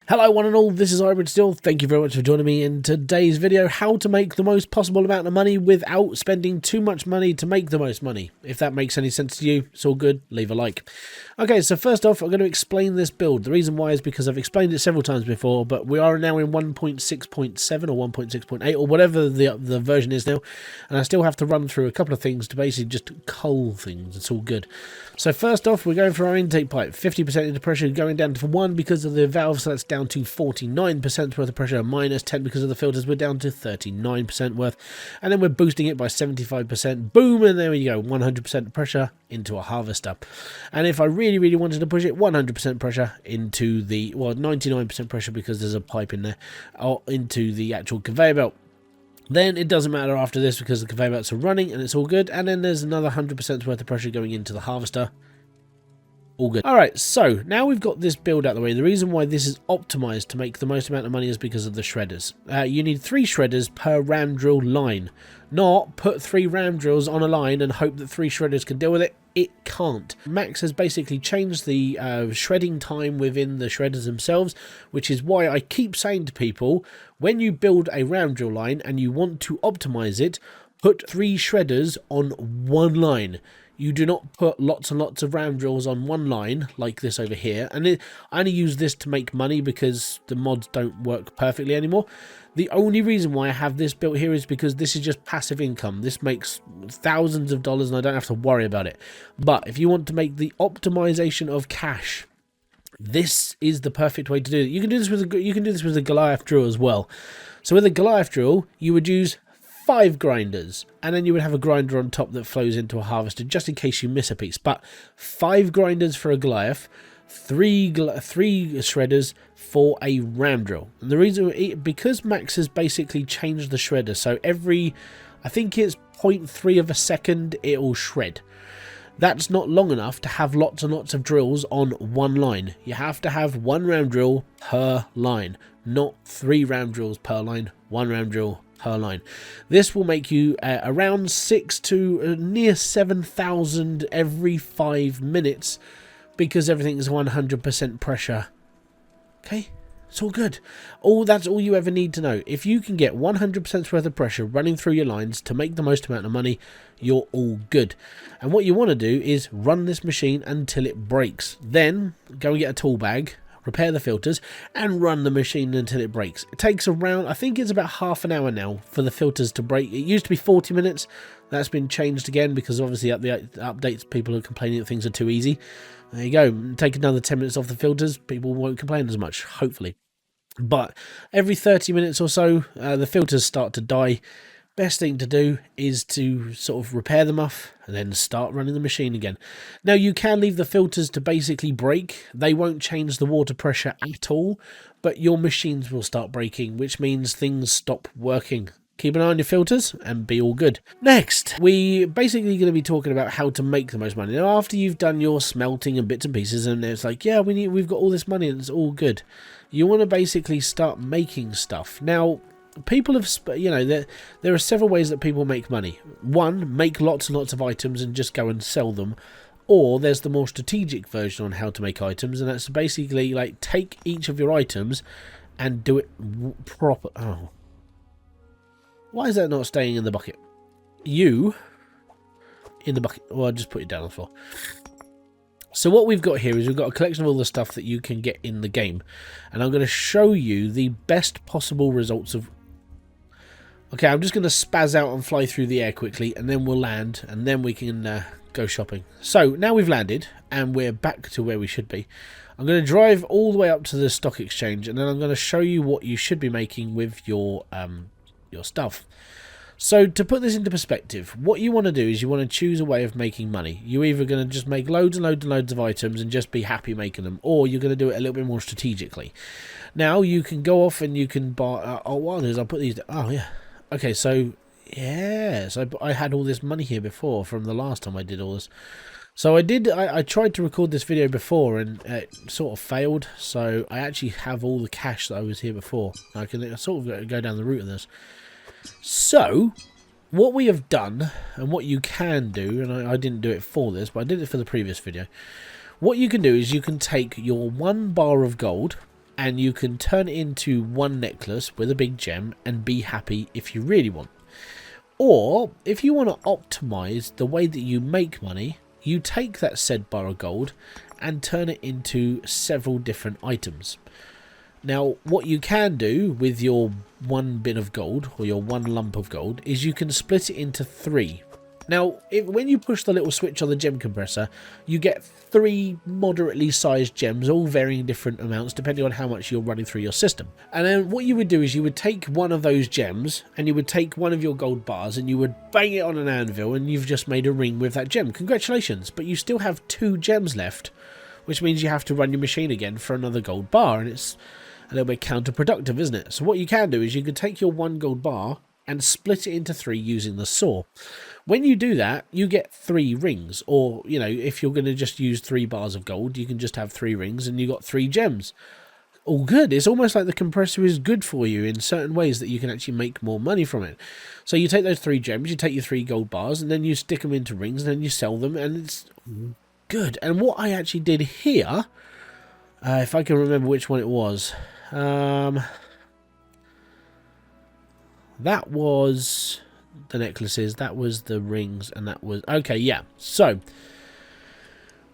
Hello one and all, this is Hybridsteel. Thank you very much for joining me in today's video, how to make the most possible amount of money without spending too much money to make the most money. If that makes any sense to you, it's all good, leave a like. Okay, so first off, I'm going to explain this build. The reason why is because I've explained it several times before, but we are now in 1.6.7 or 1.6.8 or whatever the version is now, and I still have to run through a couple of things to basically just cull things. It's all good. So first off, we're going for our intake pipe, 50% into pressure, going down to 1 because of the valve, so that's down to 49% worth of pressure, minus 10 because of the filters, we're down to 39% worth, and then we're boosting it by 75%, boom, and there we go, 100% pressure into a harvester. And if I really wanted to push it, 100% pressure into the, well, 99% pressure because there's a pipe in there, or into the actual conveyor belt. Then it doesn't matter after this because the conveyor belts are running and it's all good, and then there's another 100% worth of pressure going into the harvester. All good. Alright, so now we've got this build out of the way. The reason why this is optimized to make the most amount of money is because of the shredders. You need 3 shredders per ram drill line. Not put 3 ram drills on a line and hope that 3 shredders can deal with it. It can't. Max has basically changed the shredding time within the shredders themselves, which is why I keep saying to people, when you build a ram drill line and you want to optimize it, put 3 shredders on one line. You do not put lots and lots of ram drills on one line like this over here. And I only use this to make money because the mods don't work perfectly anymore. The only reason why I have this built here is because this is just passive income. This makes thousands of dollars and I don't have to worry about it. But if you want to make the optimization of cash, this is the perfect way to do it. You can do this with a Goliath drill as well. So with a Goliath drill, you would use 5 grinders, and then you would have a grinder on top that flows into a harvester just in case you miss a piece. But 5 grinders for a Goliath, 3 shredders for a ram drill. And the reason, because Max has basically changed the shredder, so every, I think it's 0.3 of a second it will shred. That's not long enough to have lots and lots of drills on one line. You have to have 1 ram drill per line, not 3 ram drills per line, 1 ram drill per line. This will make you around 6 to near 7,000 every 5 minutes because everything is 100% pressure. Okay, it's all good. That's all you ever need to know. If you can get 100% worth of pressure running through your lines to make the most amount of money, you're all good. And what you want to do is run this machine until it breaks. Then go and get a tool bag, repair the filters, and run the machine until it breaks. It takes around, I think it's about half an hour now for the filters to break. It used to be 40 minutes. That's been changed again because obviously at the updates people are complaining that things are too easy. There you go. Take another 10 minutes off the filters. People won't complain as much, hopefully. But every 30 minutes or so, the filters start to die. Best thing to do is to sort of repair them off and then start running the machine again. Now you can leave the filters to basically break. They won't change the water pressure at all, but your machines will start breaking, which means things stop working. Keep an eye on your filters and be all good. Next, we basically going to be talking about how to make the most money. Now, after you've done your smelting and bits and pieces, and it's like, yeah, we've got all this money and it's all good. You want to basically start making stuff. Now, people have, there are several ways that people make money. One, make lots and lots of items and just go and sell them. Or there's the more strategic version on how to make items, and that's basically like take each of your items and do it proper. Oh. Why is that not staying in the bucket? You in the bucket. Well, I'll just put it down on the floor. So what we've got here is we've got a collection of all the stuff that you can get in the game. And I'm going to show you the best possible results of... Okay, I'm just going to spaz out and fly through the air quickly, and then we'll land, and then we can go shopping. So now we've landed, and we're back to where we should be. I'm going to drive all the way up to the stock exchange, and then I'm going to show you what you should be making with your stuff. So to put this into perspective, what you want to do is you want to choose a way of making money. You're either going to just make loads and loads and loads of items and just be happy making them, or you're going to do it a little bit more strategically. Now you can go off and you can buy... what I'll do is I'll put these... Oh, yeah. Okay, so... Yeah, so I had all this money here before from the last time I did all this. So I tried to record this video before and it sort of failed. So I actually have all the cash that I was here before. I can sort of go down the route of this. So, what we have done, and what you can do, and I didn't do it for this, but I did it for the previous video. What you can do is you can take your 1 bar of gold, and you can turn it into one necklace with a big gem and be happy if you really want. Or if you want to optimize the way that you make money, you take that said bar of gold and turn it into several different items. Now, what you can do with your one bin of gold, or your one lump of gold, is you can split it into 3. Now, when you push the little switch on the gem compressor, you get 3 moderately sized gems, all varying different amounts depending on how much you're running through your system. And then what you would do is you would take one of those gems, and you would take one of your gold bars, and you would bang it on an anvil, and you've just made a ring with that gem. Congratulations, but you still have 2 gems left, which means you have to run your machine again for another gold bar, and it's a little bit counterproductive, isn't it? So what you can do is you can take your 1 gold bar and split it into 3 using the saw. When you do that, you get 3 rings, or, you know, if you're going to just use 3 bars of gold, you can just have 3 rings and you got 3 gems. All good. It's almost like the compressor is good for you in certain ways that you can actually make more money from it. So you take those 3 gems, you take your 3 gold bars, and then you stick them into rings, and then you sell them, and it's good. And what I actually did here, if I can remember which one it was, that was the necklaces, that was the rings, and that was... Okay, yeah. So,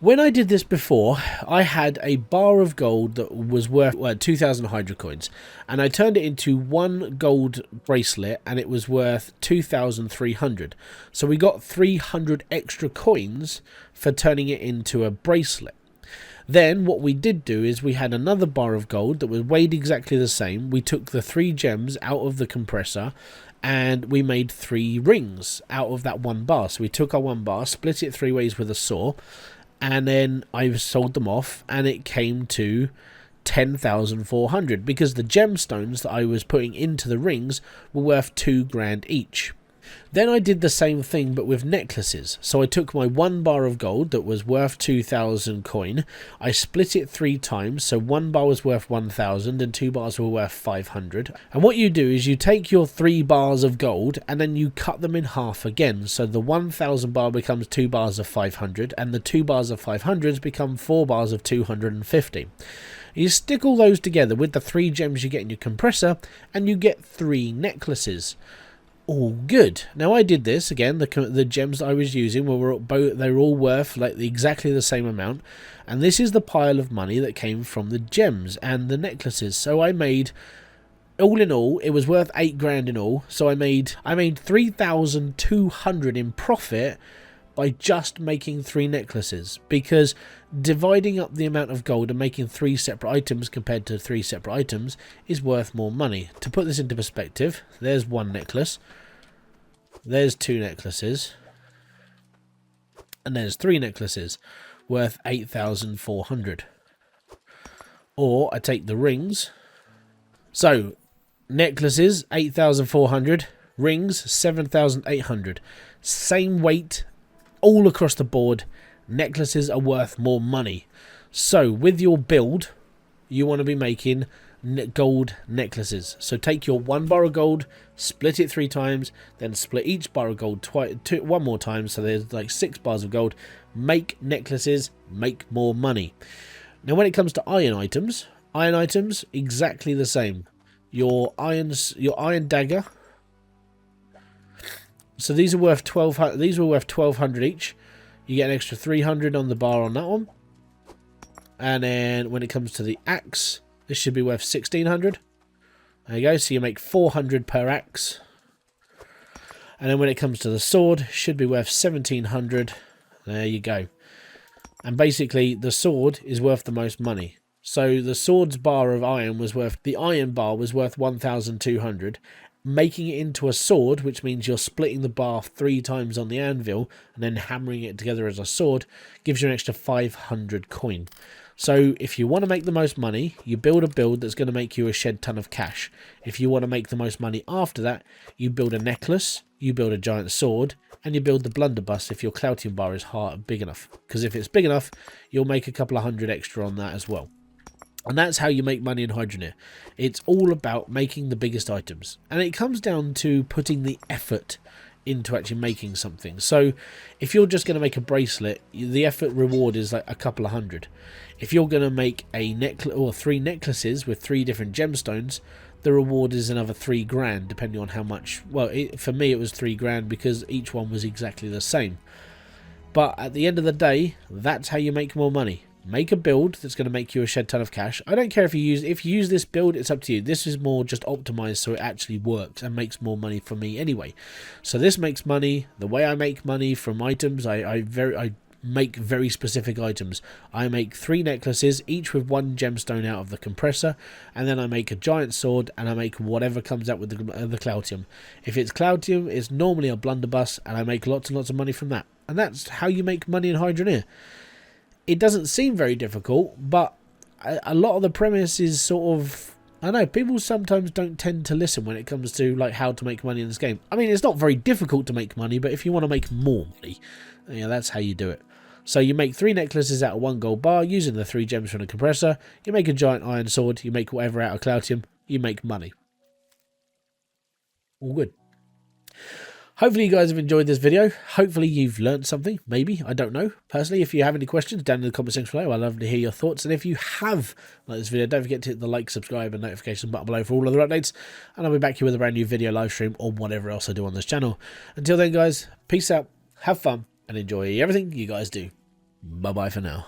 when I did this before, I had a bar of gold that was worth 2,000 Hydro coins, and I turned it into 1 gold bracelet, and it was worth 2,300. So we got 300 extra coins for turning it into a bracelet. Then what we did do is we had another bar of gold that was weighed exactly the same. We took the 3 gems out of the compressor and we made 3 rings out of that 1 bar. So we took our 1 bar, split it 3 ways with a saw, and then I sold them off, and it came to 10,400 because the gemstones that I was putting into the rings were worth 2 grand each. Then I did the same thing but with necklaces. So I took my 1 bar of gold that was worth 2,000 coin. I split it 3 times. So 1 bar was worth 1,000 and 2 bars were worth 500. And what you do is you take your 3 bars of gold and then you cut them in half again. So the 1,000 bar becomes 2 bars of 500 and the 2 bars of 500 become 4 bars of 250. You stick all those together with the 3 gems you get in your compressor and you get 3 necklaces. All good. Now I did this again. The gems that I was using they were all worth like exactly the same amount, and this is the pile of money that came from the gems and the necklaces. So I made, all in all, it was worth 8 grand in all. So I made 3,200 in profit by just making 3 necklaces, because dividing up the amount of gold and making 3 separate items compared to 3 separate items is worth more money. To put this into perspective, there's 1 necklace, there's 2 necklaces, and there's 3 necklaces worth 8,400. Or I take the rings, so necklaces 8,400, rings 7,800, same weight all across the board. Necklaces are worth more money. So with your build, you want to be making gold necklaces. So take your 1 bar of gold, split it 3 times, then split each bar of gold 1 more time, so there's like 6 bars of gold. Make necklaces, make more money. Now when it comes to iron items exactly the same. Your iron dagger, so these are worth 1,200. These were worth 1,200 each. You get an extra 300 on the bar on that one. And then when it comes to the axe, this should be worth 1,600. There you go. So you make 400 per axe. And then when it comes to the sword, should be worth 1,700. There you go. And basically, the sword is worth the most money. So the sword's bar of iron was worth, the iron bar was worth 1,200. Making it into a sword, which means you're splitting the bar 3 times on the anvil and then hammering it together as a sword, gives you an extra 500 coin. So if you want to make the most money, you build a build that's going to make you a shed ton of cash. If you want to make the most money after that, you build a necklace, you build a giant sword, and you build the blunderbuss if your clouting bar is big enough. Because if it's big enough, you'll make a couple of 100 extra on that as well. And that's how you make money in Hydroneer. It's all about making the biggest items. And it comes down to putting the effort into actually making something. So if you're just going to make a bracelet, the effort reward is like a couple of hundred. If you're going to make a necklace or 3 necklaces with 3 different gemstones, the reward is another 3 grand, depending on how much. Well, for me it was 3 grand because each one was exactly the same. But at the end of the day, that's how you make more money. Make a build that's going to make you a shed ton of cash. I don't care if you use this build, it's up to you. This is more just optimized so it actually works and makes more money for me anyway. So this makes money. The way I make money from items, I make very specific items. I make 3 necklaces, each with 1 gemstone out of the compressor, and then I make a giant sword, and I make whatever comes out with the Cloutium. If it's Cloutium, it's normally a blunderbuss, and I make lots and lots of money from that. And that's how you make money in Hydroneer. It doesn't seem very difficult, but a lot of the premise is sort of, I don't know, people sometimes don't tend to listen when it comes to like how to make money in this game. I mean, it's not very difficult to make money, but if you want to make more money, yeah, that's how you do it. So you make 3 necklaces out of 1 gold bar using the 3 gems from the compressor. You make a giant iron sword. You make whatever out of Cloutium. You make money. All good. Hopefully you guys have enjoyed this video. Hopefully you've learned something. Maybe. I don't know. Personally, if you have any questions, down in the comment section below. I'd love to hear your thoughts. And if you have liked this video, don't forget to hit the like, subscribe, and notification button below for all other updates. And I'll be back here with a brand new video, live stream, or whatever else I do on this channel. Until then, guys, peace out, have fun, and enjoy everything you guys do. Bye-bye for now.